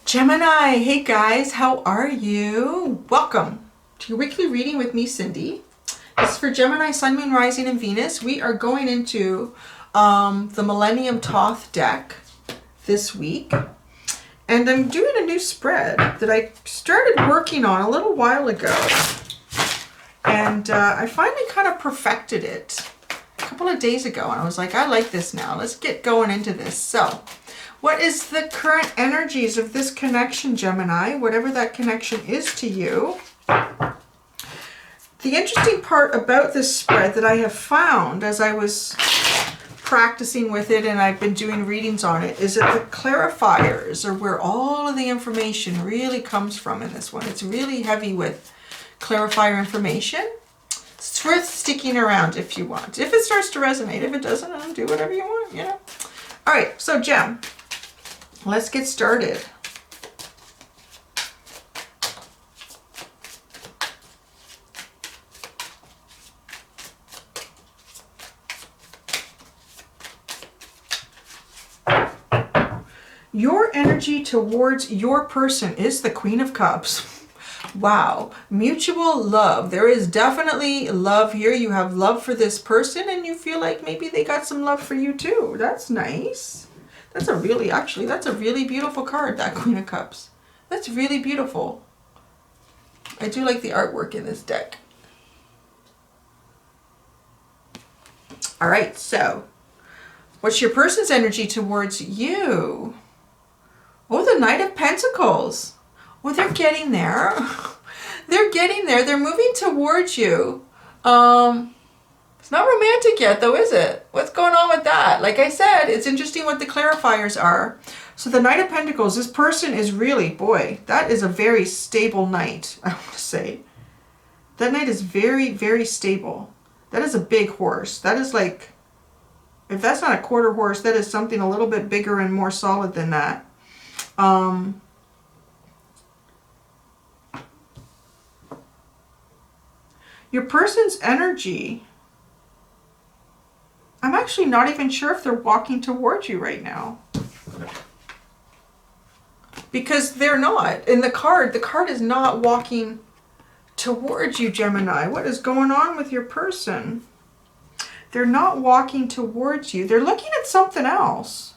Gemini, hey guys, how are you? Welcome to your weekly reading with me, Cindy. This is for Gemini, Sun, Moon, Rising, and Venus. We are going into the Millennium Thoth deck this week. And I'm doing a new spread that I started working on a little while ago. And I finally kind of perfected it a couple of days ago. And I was like, I like this now. Let's get going into this. So, what is the current energies of this connection, Gemini? Whatever that connection is to you. The interesting part about this spread that I have found as I was practicing with it and I've been doing readings on it is that the clarifiers are where all of the information really comes from in this one. It's really heavy with clarifier information. It's worth sticking around if you want. If it starts to resonate. If it doesn't, then do whatever you want, you know. All right, so Gem, let's get started. Your energy towards your person is the Queen of Cups. Wow. Mutual love. There is definitely love here. You have love for this person and you feel like maybe they got some love for you too. That's nice. That's a really beautiful card, that Queen of Cups. That's really beautiful. I do like the artwork in this deck. All right, so what's your person's energy towards you? Oh, the Knight of Pentacles. Oh, they're getting there. They're getting there. They're moving towards you. It's not romantic yet, though, is it? What's going on with that? Like I said, it's interesting what the clarifiers are. So the Knight of Pentacles, this person is really, boy, that is a very stable knight, I want to say. That knight is very, very stable. That is a big horse. That is like, if that's not a quarter horse, that is something a little bit bigger and more solid than that. Your person's energy, I'm actually not even sure if they're walking towards you right now. Because they're not. In the card is not walking towards you, Gemini. What is going on with your person? They're not walking towards you. They're looking at something else.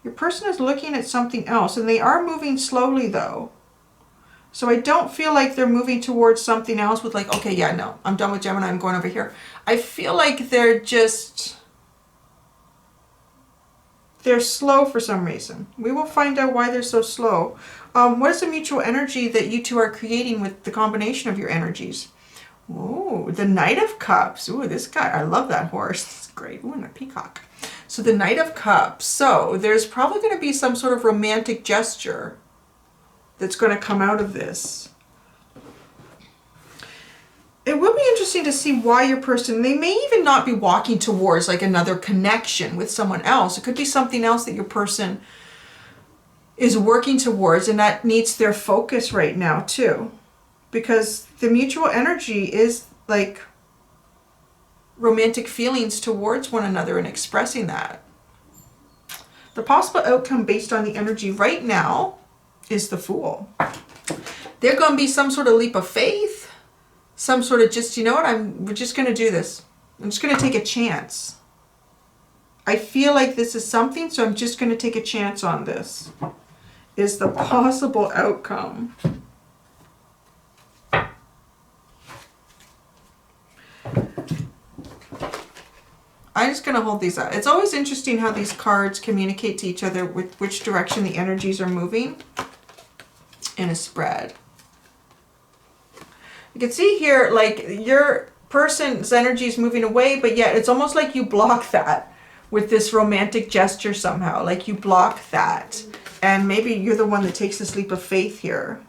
Your person is looking at something else, and they are moving slowly, though. So I don't feel like they're moving towards something else with like, okay, yeah, no, I'm done with Gemini, I'm going over here. I feel like they're slow for some reason. We will find out why they're so slow. What is the mutual energy that you two are creating with the combination of your energies? Ooh, the Knight of Cups. Ooh, this guy, I love that horse. It's great. Ooh, and a peacock. So the Knight of Cups. So there's probably going to be some sort of romantic gesture that's going to come out of this. It will be interesting to see why your person, they may even not be walking towards like another connection with someone else. It could be something else that your person is working towards and that needs their focus right now too. Because the mutual energy is like romantic feelings towards one another and expressing that. The possible outcome based on the energy right now is the Fool. There's going to be some sort of leap of faith, some sort of just, you know what, we're just going to do this. I'm just going to take a chance. I feel like this is something, so I'm just going to take a chance on this, is the possible outcome. I'm just going to hold these out. It's always interesting how these cards communicate to each other with which direction the energies are moving in a spread. You can see here, like, your person's energy is moving away, but yet it's almost like you block that with this romantic gesture somehow. Like you block that. And maybe you're the one that takes this leap of faith here.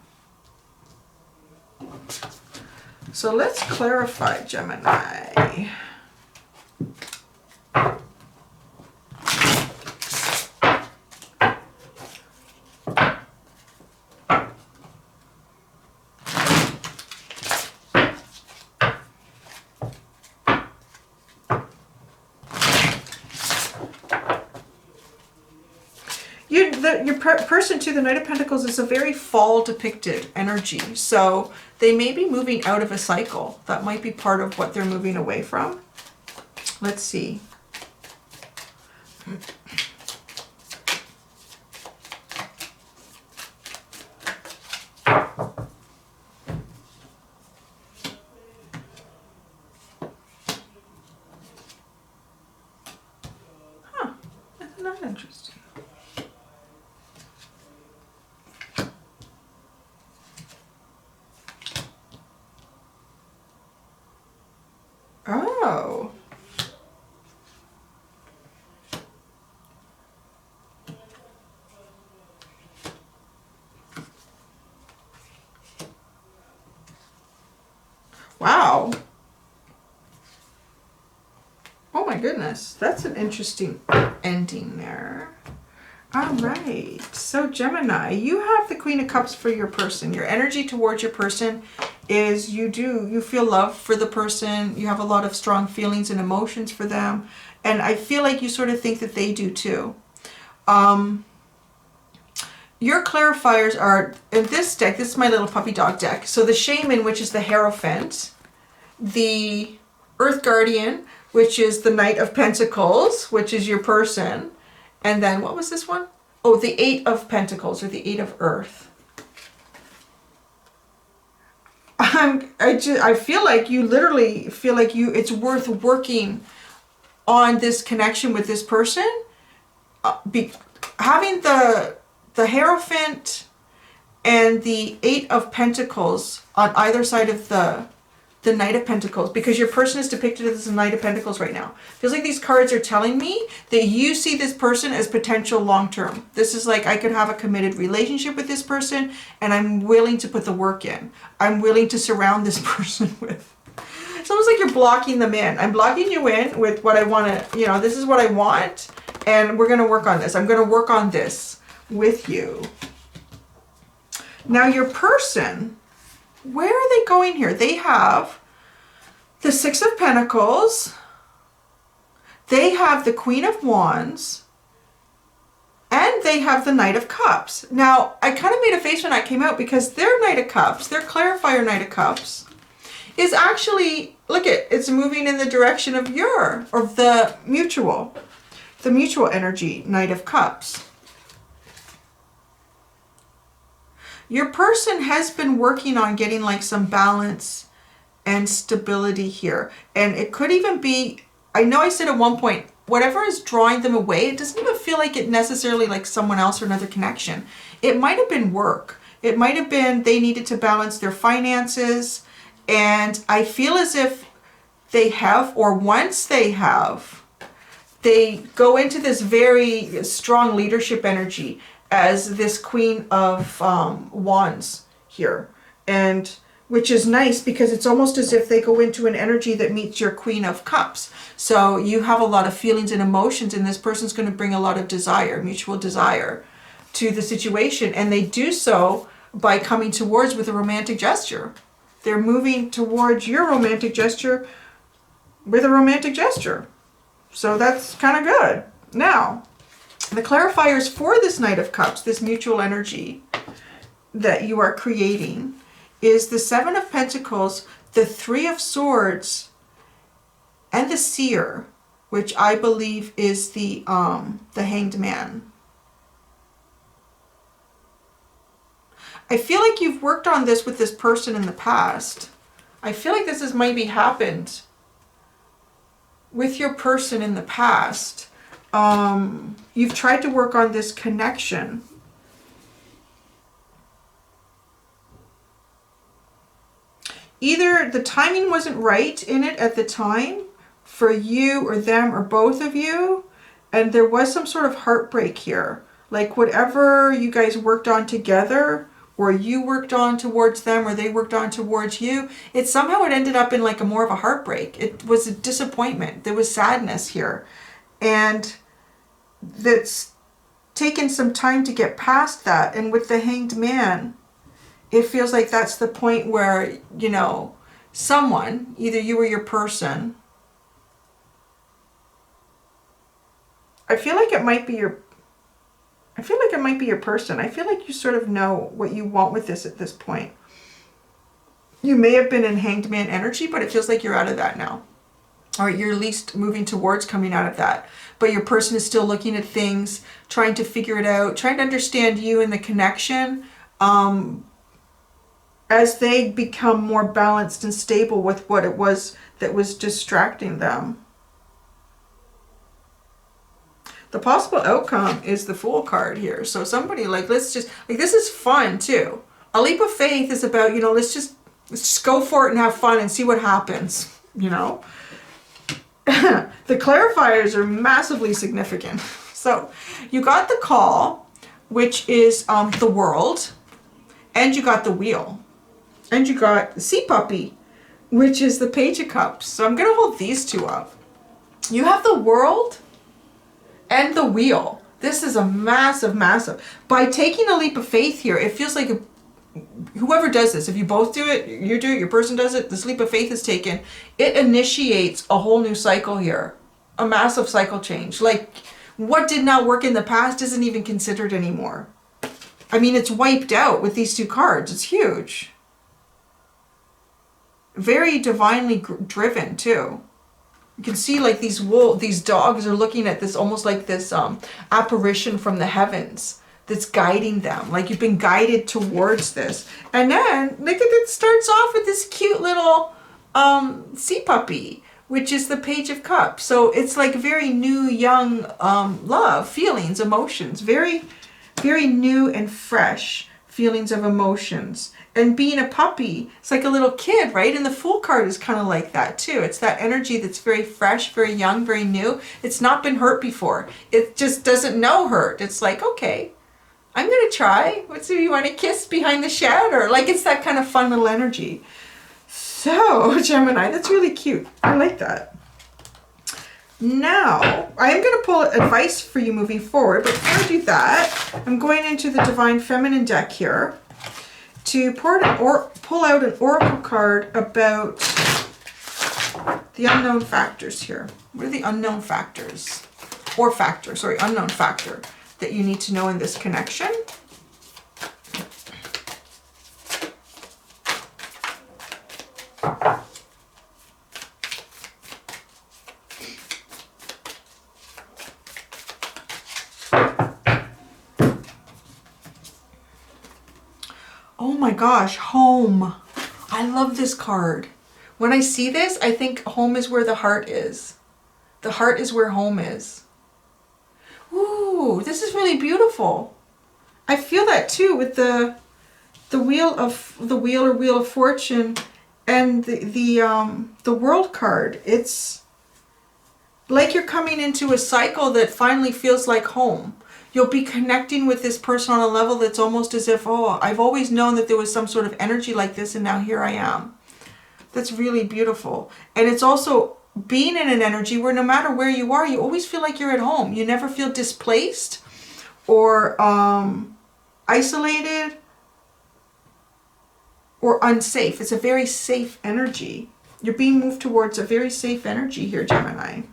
So let's clarify, Gemini. your person too, the Knight of Pentacles, is a very fall depicted energy. So they may be moving out of a cycle. That might be part of what they're moving away from. Let's see. Huh, isn't that interesting? Oh. Wow. Oh my goodness. That's an interesting ending there. All right. So Gemini, you have the Queen of Cups for your person. Your energy towards your person is you feel love for the person. You have a lot of strong feelings and emotions for them. And I feel like you sort of think that they do too. Your clarifiers are, in this deck, this is my little puppy dog deck. So the Shaman, which is the Hierophant, the Earth Guardian, which is the Knight of Pentacles, which is your person. And then, what was this one? Oh, the Eight of Pentacles, or the Eight of Earth. I feel like you literally feel like it's worth working on this connection with this person. Having the Hierophant and the Eight of Pentacles on either side of the Knight of Pentacles, because your person is depicted as a Knight of Pentacles right now. Feels like these cards are telling me that you see this person as potential long-term. This is like, I could have a committed relationship with this person, and I'm willing to put the work in. I'm willing to surround this person with. It's almost like you're blocking them in. I'm blocking you in with what I want to, this is what I want, and we're going to work on this. I'm going to work on this with you. Now your person, where are they going here? They have the Six of Pentacles. They have the Queen of Wands. And they have the Knight of Cups. Now, I kind of made a face when that came out because their Knight of Cups, their clarifier Knight of Cups, is actually, look at, it's moving in the direction of the mutual energy Knight of Cups. Your person has been working on getting like some balance and stability here. And it could even be, I know I said at one point, whatever is drawing them away, it doesn't even feel like it necessarily like someone else or another connection. It might have been work. It might have been they needed to balance their finances. And I feel as if they have, or once they have, they go into this very strong leadership energy as this Queen of Wands here, and which is nice because it's almost as if they go into an energy that meets your Queen of Cups. So you have a lot of feelings and emotions, and this person's going to bring a lot of desire, mutual desire to the situation, and they do so by coming towards with a romantic gesture. They're moving towards your romantic gesture with a romantic gesture. So that's kind of good. Now, the clarifiers for this Knight of Cups, this mutual energy that you are creating, is the Seven of Pentacles, the Three of Swords, and the Seer, which I believe is the Hanged Man. I feel like you've worked on this with this person in the past. I feel like this has maybe happened with your person in the past. You've tried to work on this connection. Either the timing wasn't right in it at the time for you or them or both of you, and there was some sort of heartbreak here. Like whatever you guys worked on together, or you worked on towards them, or they worked on towards you, it ended up in like a more of a heartbreak. It was a disappointment. There was sadness here. And that's taken some time to get past that. And with the Hanged Man, it feels like that's the point where, someone, either you or your person, I feel like it might be I feel like it might be your person. I feel like you sort of know what you want with this at this point. You may have been in Hanged Man energy, but it feels like you're out of that now. Or you're at least moving towards coming out of that. But your person is still looking at things, trying to figure it out, trying to understand you and the connection as they become more balanced and stable with what it was that was distracting them. The possible outcome is the Fool card here. So somebody like, let's just, like, this is fun too. A leap of faith is about, you know, let's just go for it and have fun and see what happens, you know. The clarifiers are massively significant. So you got the call, which is the world, and you got the wheel, and you got the sea puppy, which is the Page of Cups. So I'm going to hold these two up. You have the world and the wheel. This is a massive, massive. By taking a leap of faith here, it feels like whoever does this, if you both do it, you do it, your person does it, this leap of faith is taken, it initiates a whole new cycle here. A massive cycle change. Like, what did not work in the past isn't even considered anymore. I mean, it's wiped out with these two cards. It's huge. Very divinely driven, too. You can see like these dogs are looking at this almost like this apparition from the heavens that's guiding them. Like you've been guided towards this. And then look at it, starts off with this cute little sea puppy, which is the Page of Cups. So it's like very new, young love, feelings, emotions, very, very new and fresh feelings of emotions. And being a puppy, it's like a little kid, right? And the Fool card is kind of like that too. It's that energy that's very fresh, very young, very new. It's not been hurt before. It just doesn't know hurt. It's like, okay, I'm going to try. What's, do you want to kiss behind the shed? Or like, it's that kind of fun little energy. So, Gemini, that's really cute. I like that. Now, I am going to pull advice for you moving forward. But before I do that, I'm going into the Divine Feminine deck here to pull out an oracle card about the unknown factors here. What are the unknown factors? Or factor, sorry, unknown factor that you need to know in this connection? Oh my gosh, home. I love this card. When I see this, I think home is where the heart is. The heart is where home is. Ooh, this is really beautiful. I feel that too with the wheel of fortune and the world card. It's like you're coming into a cycle that finally feels like home. You'll be connecting with this person on a level that's almost as if, oh, I've always known that there was some sort of energy like this and now here I am. That's really beautiful. And it's also being in an energy where no matter where you are, you always feel like you're at home. You never feel displaced or isolated or unsafe. It's a very safe energy. You're being moved towards a very safe energy here, Gemini.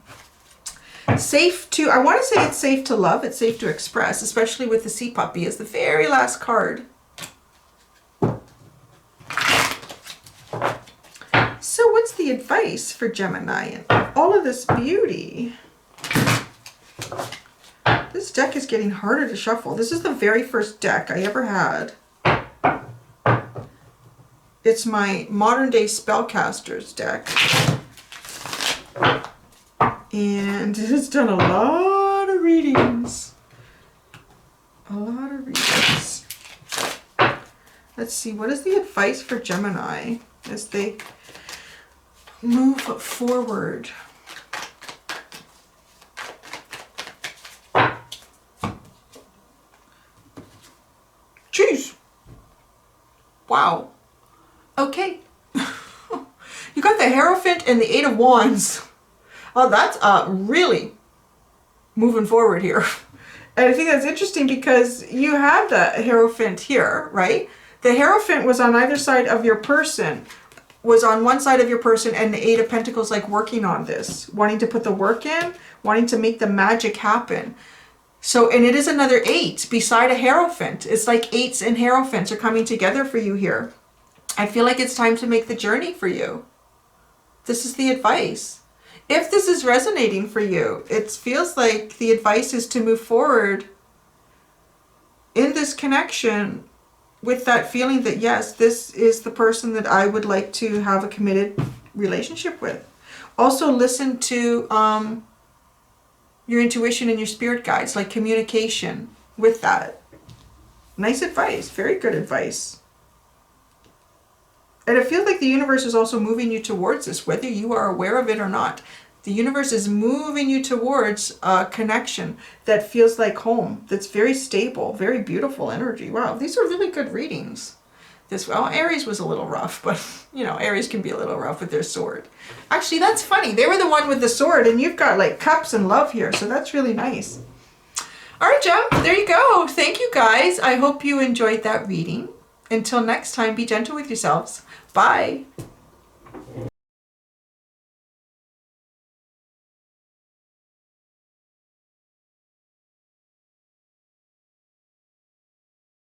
Safe to, I want to say it's safe to love, it's safe to express, especially with the sea puppy as the very last card. So what's the advice for Gemini and all of this beauty? This deck is getting harder to shuffle. This is the very first deck I ever had. It's my modern day SpellCaster's deck. And it has done a lot of readings. A lot of readings. Let's see, what is the advice for Gemini as they move forward? Jeez. Wow. Okay. You got the Hierophant and the Eight of Wands. Oh, that's really moving forward here. And I think that's interesting because you have the Hierophant here, right? The Hierophant was on either side of your person, was on one side of your person, and the Eight of Pentacles like working on this, wanting to put the work in, wanting to make the magic happen. So, and it is another 8 beside a Hierophant. It's like 8s and Hierophants are coming together for you here. I feel like it's time to make the journey for you. This is the advice. If this is resonating for you, it feels like the advice is to move forward in this connection with that feeling that, yes, this is the person that I would like to have a committed relationship with. Also listen to your intuition and your spirit guides, like communication with that. Nice advice. Very good advice. And it feels like the universe is also moving you towards this, whether you are aware of it or not. The universe is moving you towards a connection that feels like home, that's very stable, very beautiful energy. Wow, these are really good readings. This, well, Aries was a little rough, but, you know, Aries can be a little rough with their sword. Actually, that's funny. They were the one with the sword, and you've got, like, cups and love here, so that's really nice. All right, Gem, there you go. Thank you, guys. I hope you enjoyed that reading. Until next time, be gentle with yourselves. Bye.